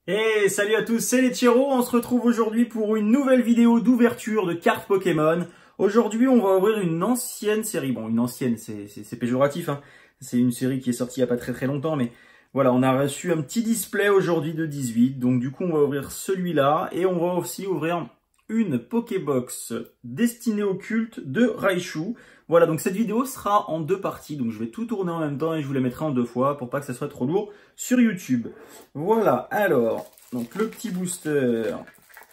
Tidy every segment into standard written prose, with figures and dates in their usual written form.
Et salut à tous, c'est les Tcheros, on se retrouve aujourd'hui pour une nouvelle vidéo d'ouverture de cartes Pokémon. Aujourd'hui, on va ouvrir une ancienne série. Bon, une ancienne, c'est péjoratif, hein. C'est une série qui est sortie il n'y a pas très longtemps, mais voilà, on a reçu un petit display aujourd'hui de 18. Donc du coup, on va ouvrir celui-là et on va aussi ouvrir une Pokébox destinée au culte de Raichu. Voilà, donc cette vidéo sera en deux parties, donc je vais tout tourner en même temps et je vous la mettrai en deux fois pour pas que ça soit trop lourd sur YouTube. Voilà, alors, donc le petit booster,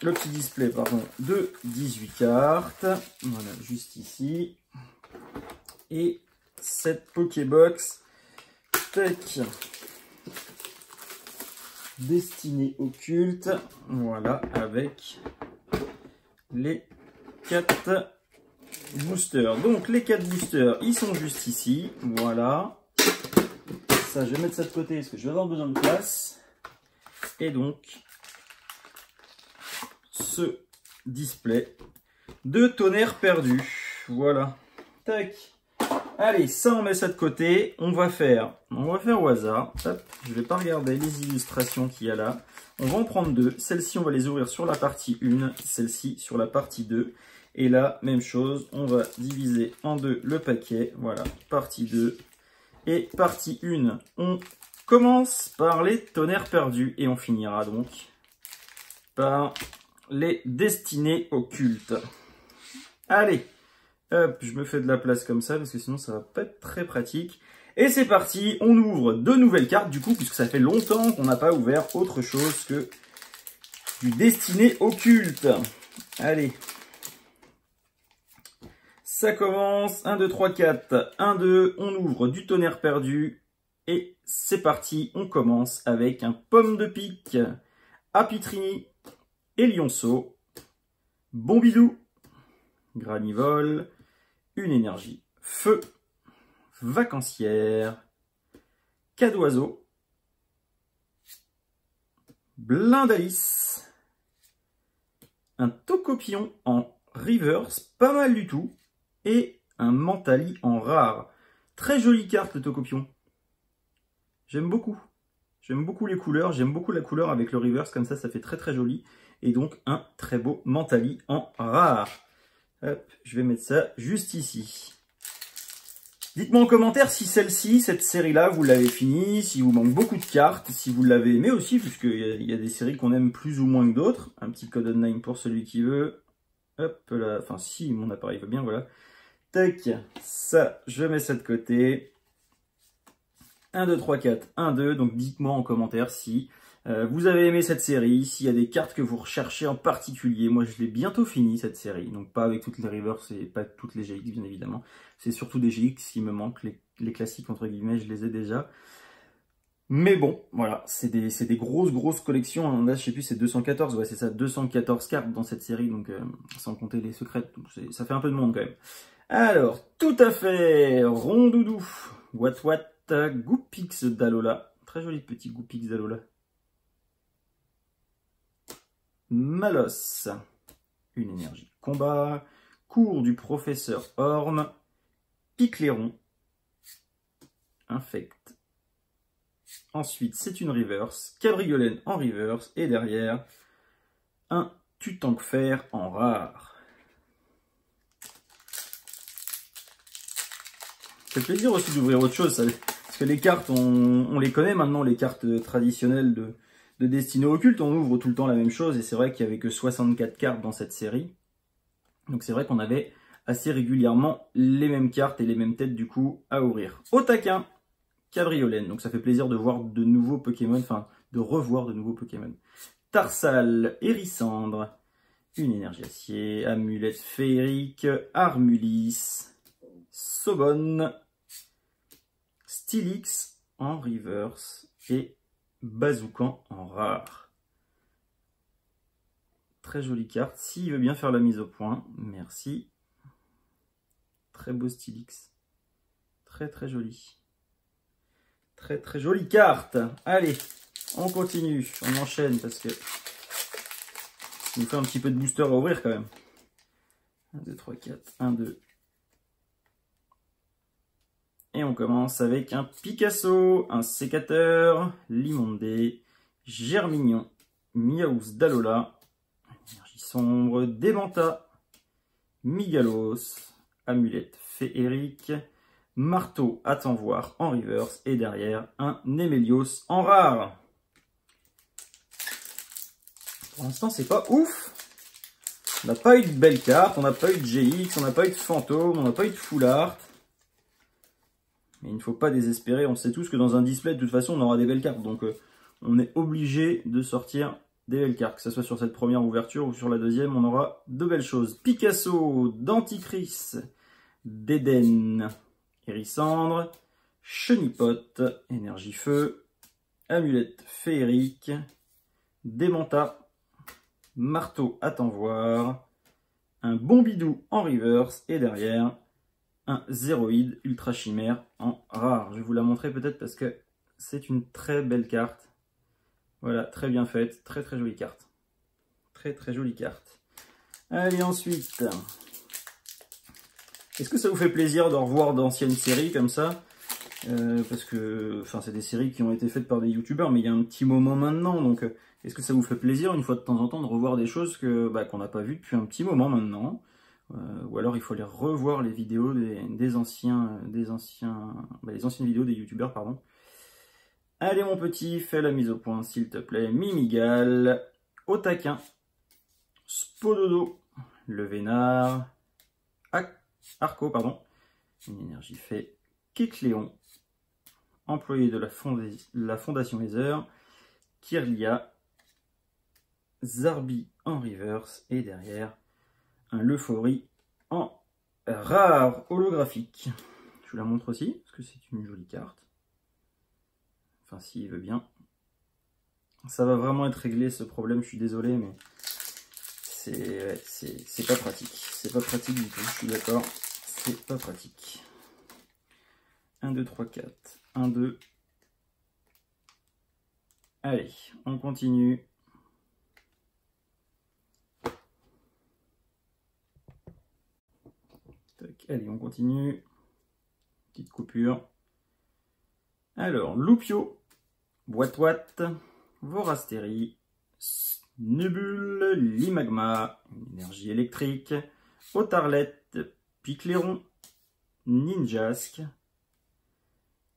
le petit display, pardon, de 18 cartes. Voilà, juste ici. Et cette Pokébox, tac, destinée au culte. Voilà, avec les 4 boosters. Donc les 4 boosters, ils sont juste ici. Voilà. Ça, je vais mettre ça de côté parce que je vais avoir besoin de place. Et donc, ce display de tonnerre perdu. Voilà. Tac. Allez, ça, on met ça de côté. On va faire au hasard. Hop, je vais pas regarder les illustrations qu'il y a là. On va en prendre deux. Celle-ci, on va les ouvrir sur la partie 1. Celle-ci, sur la partie 2. Et là, même chose. On va diviser en deux le paquet. Voilà, partie 2 et partie 1. On commence par les tonnerres perdus. Et on finira donc par les destinées occultes. Allez, hop, je me fais de la place comme ça parce que sinon ça va pas être très pratique. Et c'est parti, on ouvre de nouvelles cartes du coup, puisque ça fait longtemps qu'on n'a pas ouvert autre chose que du destiné occulte. Allez, ça commence, 1, 2, 3, 4, 1, 2, on ouvre du tonnerre perdu. Et c'est parti, on commence avec un pomme de pique, Apitrini, Lionceau, Bombidou, Granivole, une énergie feu, vacancière, Cadoiseau, Blindalice, un Tocopion en reverse, pas mal du tout, et un Mentali en rare. Très jolie carte le Tocopion. J'aime beaucoup. J'aime beaucoup les couleurs, j'aime beaucoup la couleur avec le reverse, comme ça fait très joli. Et donc un très beau Mentali en rare. Hop, je vais mettre ça juste ici. Dites-moi en commentaire si celle-ci, cette série-là, vous l'avez finie, si vous manque beaucoup de cartes, si vous l'avez aimé aussi, puisqu'il y a des séries qu'on aime plus ou moins que d'autres. Un petit code online pour celui qui veut. Hop là, enfin si mon appareil veut bien, voilà. Tac, ça, je mets ça de côté. 1, 2, 3, 4, 1, 2. Donc dites-moi en commentaire si vous avez aimé cette série, s'il y a des cartes que vous recherchez en particulier. Moi, je l'ai bientôt fini, cette série. Donc pas avec toutes les reverse et pas toutes les GX, bien évidemment. C'est surtout des GX qui me manquent. Les classiques, entre guillemets, je les ai déjà. Mais bon, voilà, c'est des grosses collections. Là, je sais plus, c'est 214. Ouais, c'est ça, 214 cartes dans cette série. Donc, sans compter les secrètes. Donc ça fait un peu de monde, quand même. Alors, tout à fait, Rondoudou, What, Goupix d'Alola. Très joli petit Goupix d'Alola. Malos, une énergie combat, cours du professeur Orme, Picléron, Infect. Ensuite, c'est une reverse, Cabriolène en reverse, et derrière, un Tutank-Fer en rare. Ça fait plaisir aussi d'ouvrir autre chose, parce que les cartes, on les connaît maintenant, les cartes traditionnelles de Destinée Occulte, on ouvre tout le temps la même chose, et c'est vrai qu'il n'y avait que 64 cartes dans cette série. Donc c'est vrai qu'on avait assez régulièrement les mêmes cartes et les mêmes têtes du coup à ouvrir. Au taquin, Cabriolène, donc ça fait plaisir de voir de nouveaux Pokémon, enfin de revoir de nouveaux Pokémon. Tarsal, Hérissandre, une énergie acier, Amulette féerique, Armulis, Sobonne, Stylix en reverse et Bazoukan en rare. Très jolie carte. S'il veut bien faire la mise au point, merci. Très beau Stylix. Très joli. Très jolie carte. Allez, on continue. On enchaîne parce que il nous fait un petit peu de booster à ouvrir quand même. 1, 2, 3, 4. 1, 2. Et on commence avec un Picasso, un sécateur, Limondé, Germignon, Miaous d'Alola, énergie sombre, Démenta, Migalos, Amulette féerique, Marteau à t'en voir en reverse, et derrière un Némélios en rare. Pour l'instant, c'est pas ouf. On n'a pas eu de belle carte, on n'a pas eu de GX, on n'a pas eu de fantôme, on n'a pas eu de full art. Mais il ne faut pas désespérer, on sait tous que dans un display, de toute façon, on aura des belles cartes. Donc, on est obligé de sortir des belles cartes. Que ce soit sur cette première ouverture ou sur la deuxième, on aura de belles choses. Picasso, Denticris, Dédenne, Hérissandre, Chenipote, Énergie Feu, Amulette féerique, Démenta, Marteau à t'en voir, un Bombidou en reverse et derrière un Zéroïde ultra chimère en rare. Je vais vous la montrer peut-être parce que c'est une très belle carte. Voilà, très bien faite, très très jolie carte. Très très jolie carte. Allez, ensuite, est-ce que ça vous fait plaisir de revoir d'anciennes séries comme ça? Parce que enfin, c'est des séries qui ont été faites par des youtubeurs, mais il y a un petit moment maintenant, donc est-ce que ça vous fait plaisir une fois de temps en temps de revoir des choses qu'on n'a pas vues depuis un petit moment maintenant, ou alors il faut aller revoir les vidéos les anciennes vidéos des youtubeurs, pardon. Allez mon petit, fais la mise au point s'il te plaît. Mimigal, Otaquin, Spododo, Le Vénard, Arco, pardon, une énergie fait, Kekléon, employé de la Fondation Laser, Kirlia, Zarbi en reverse et derrière un Leufori en rare holographique. Je vous la montre aussi parce que c'est une jolie carte. Enfin, s'il veut bien. Ça va vraiment être réglé ce problème, je suis désolé, mais c'est pas pratique. C'est pas pratique du tout, je suis d'accord. C'est pas pratique. 1, 2, 3, 4. 1, 2. Allez, on continue. Tac, allez, on continue. Petite coupure. Alors, Loupio, Boitoit, Vorastérie, Nebule, Limagma, une énergie électrique, Otarlette, Picléron, Ninjask,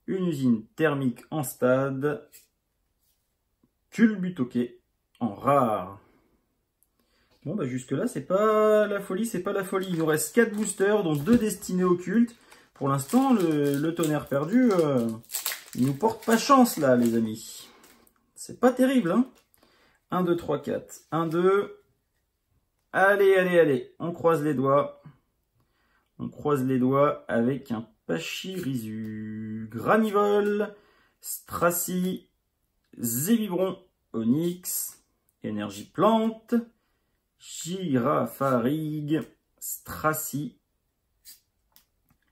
une usine thermique en stade, Culbutoke en rare. Bon bah jusque là c'est pas la folie, c'est pas la folie. Il nous reste 4 boosters dont 2 destinés occultes. Pour l'instant le tonnerre perdu il nous porte pas chance là les amis. C'est pas terrible hein. 1, 2, 3, 4. 1, 2. Allez, allez, allez. On croise les doigts. On croise les doigts avec un Pachirisu, Gramivol, Stracy, Zébibron, Onyx, Énergie Plante, Girafarig, Stracy,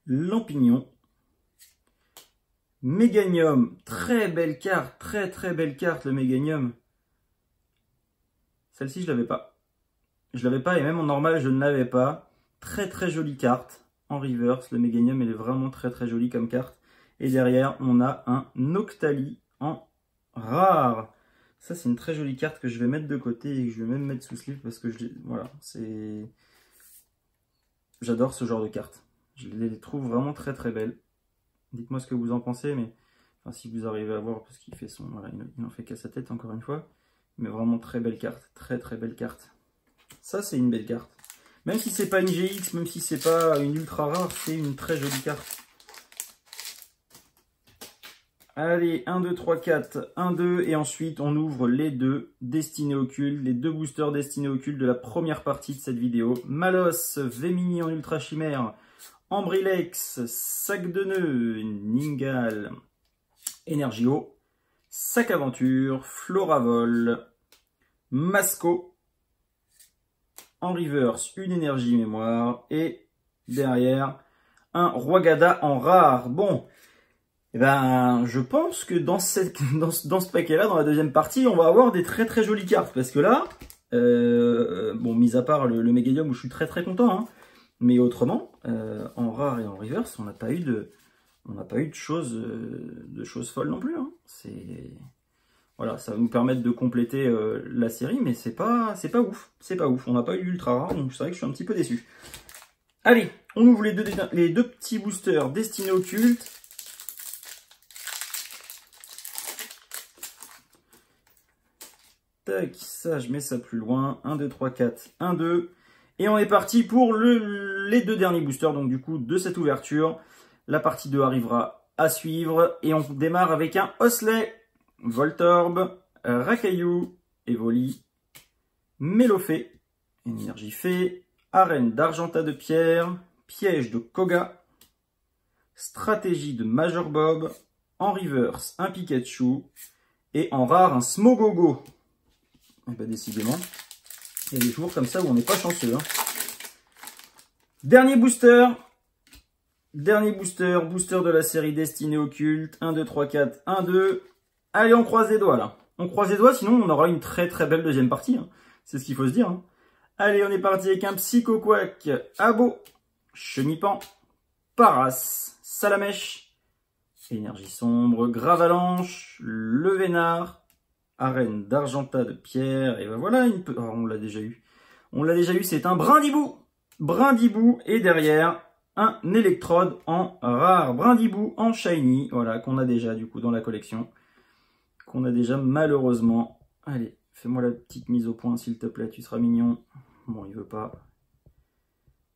Lampignon, Méganium. Très belle carte, très très belle carte le Méganium. Celle-ci je l'avais pas. Je l'avais pas et même en normal je ne l'avais pas. Très très jolie carte. En reverse, le Méganium elle est vraiment très très jolie comme carte. Et derrière on a un Noctali en rare. Ça c'est une très jolie carte que je vais mettre de côté et que je vais même mettre sous sleeve parce que voilà, c'est... J'adore ce genre de cartes. Je les trouve vraiment très très belles. Dites-moi ce que vous en pensez, mais enfin, si vous arrivez à voir parce qu'il fait son... Voilà, il en fait qu'à sa tête encore une fois. Mais vraiment très belle carte, très très belle carte. Ça c'est une belle carte. Même si c'est pas une GX, même si c'est pas une ultra rare, c'est une très jolie carte. Allez, 1, 2, 3, 4, 1, 2, et ensuite on ouvre les deux destinés occultes, les deux boosters destinés occultes de la première partie de cette vidéo. Malos, Vémini en ultra chimère, Ambrilex, Sac de Nœud, Ningal, Energio, Sac Aventure, Floravol, Masco, en reverse, une énergie mémoire, et derrière, un Roigada en rare. Bon, eh ben, je pense que dans ce paquet-là, dans la deuxième partie, on va avoir des très très jolies cartes, parce que là, bon, mis à part le Méganium où je suis très très content, hein, mais autrement, en rare et en reverse, on n'a pas eu de choses folles non plus. Hein. Voilà, ça va nous permettre de compléter la série, mais c'est pas ouf. C'est pas ouf. On n'a pas eu l'ultra rare, donc c'est vrai que je suis un petit peu déçu. Allez, on ouvre les deux petits boosters destinés au culte. Tac, ça, je mets ça plus loin. 1, 2, 3, 4, 1, 2. Et on est parti pour les deux derniers boosters, donc du coup, de cette ouverture. La partie 2 arrivera à suivre. Et on démarre avec un Osley, Voltorb, Rakaillou, Evoli, Melofée, Énergie Fée, Arène d'Argenta de Pierre, Piège de Koga, Stratégie de Major Bob, en reverse un Pikachu et en rare un Smogogo. Et bah décidément, il y a des jours comme ça où on n'est pas chanceux. Hein. Dernier booster. Booster de la série destinée au culte. 1, 2, 3, 4, 1, 2. Allez, on croise les doigts là. On croise les doigts, sinon on aura une très très belle deuxième partie. Hein. C'est ce qu'il faut se dire. Hein. Allez, on est parti avec un Psychoquack, Abo, Chenipan, Paras, Salamèche, Énergie Sombre, Gravalanche, Le Vénard, Arène d'Argenta de Pierre, et ben voilà, oh, on l'a déjà eu. On l'a déjà eu, c'est un Brindibou. Brindibou, et derrière, un Électrode en rare. Brindibou en shiny, voilà, qu'on a déjà du coup dans la collection. Qu'on a déjà malheureusement. Allez, fais-moi la petite mise au point s'il te plaît, tu seras mignon. Bon, il veut pas.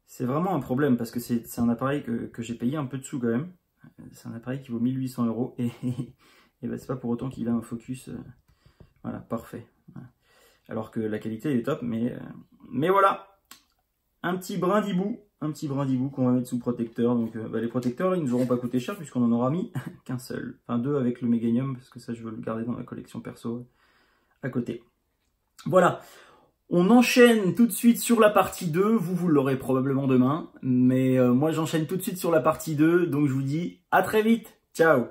C'est vraiment un problème parce que c'est un appareil que j'ai payé un peu de sous quand même. C'est un appareil qui vaut 1800 € et ben, c'est pas pour autant qu'il a un focus... Voilà, parfait. Alors que la qualité est top, mais voilà. Un petit Brindibou qu'on va mettre sous protecteur. Donc bah, les protecteurs, ils ne nous auront pas coûté cher puisqu'on en aura mis qu'un seul. Enfin 2 avec le Meganium, parce que ça je veux le garder dans la collection perso à côté. Voilà. On enchaîne tout de suite sur la partie 2. Vous l'aurez probablement demain. Mais moi j'enchaîne tout de suite sur la partie 2. Donc je vous dis à très vite. Ciao.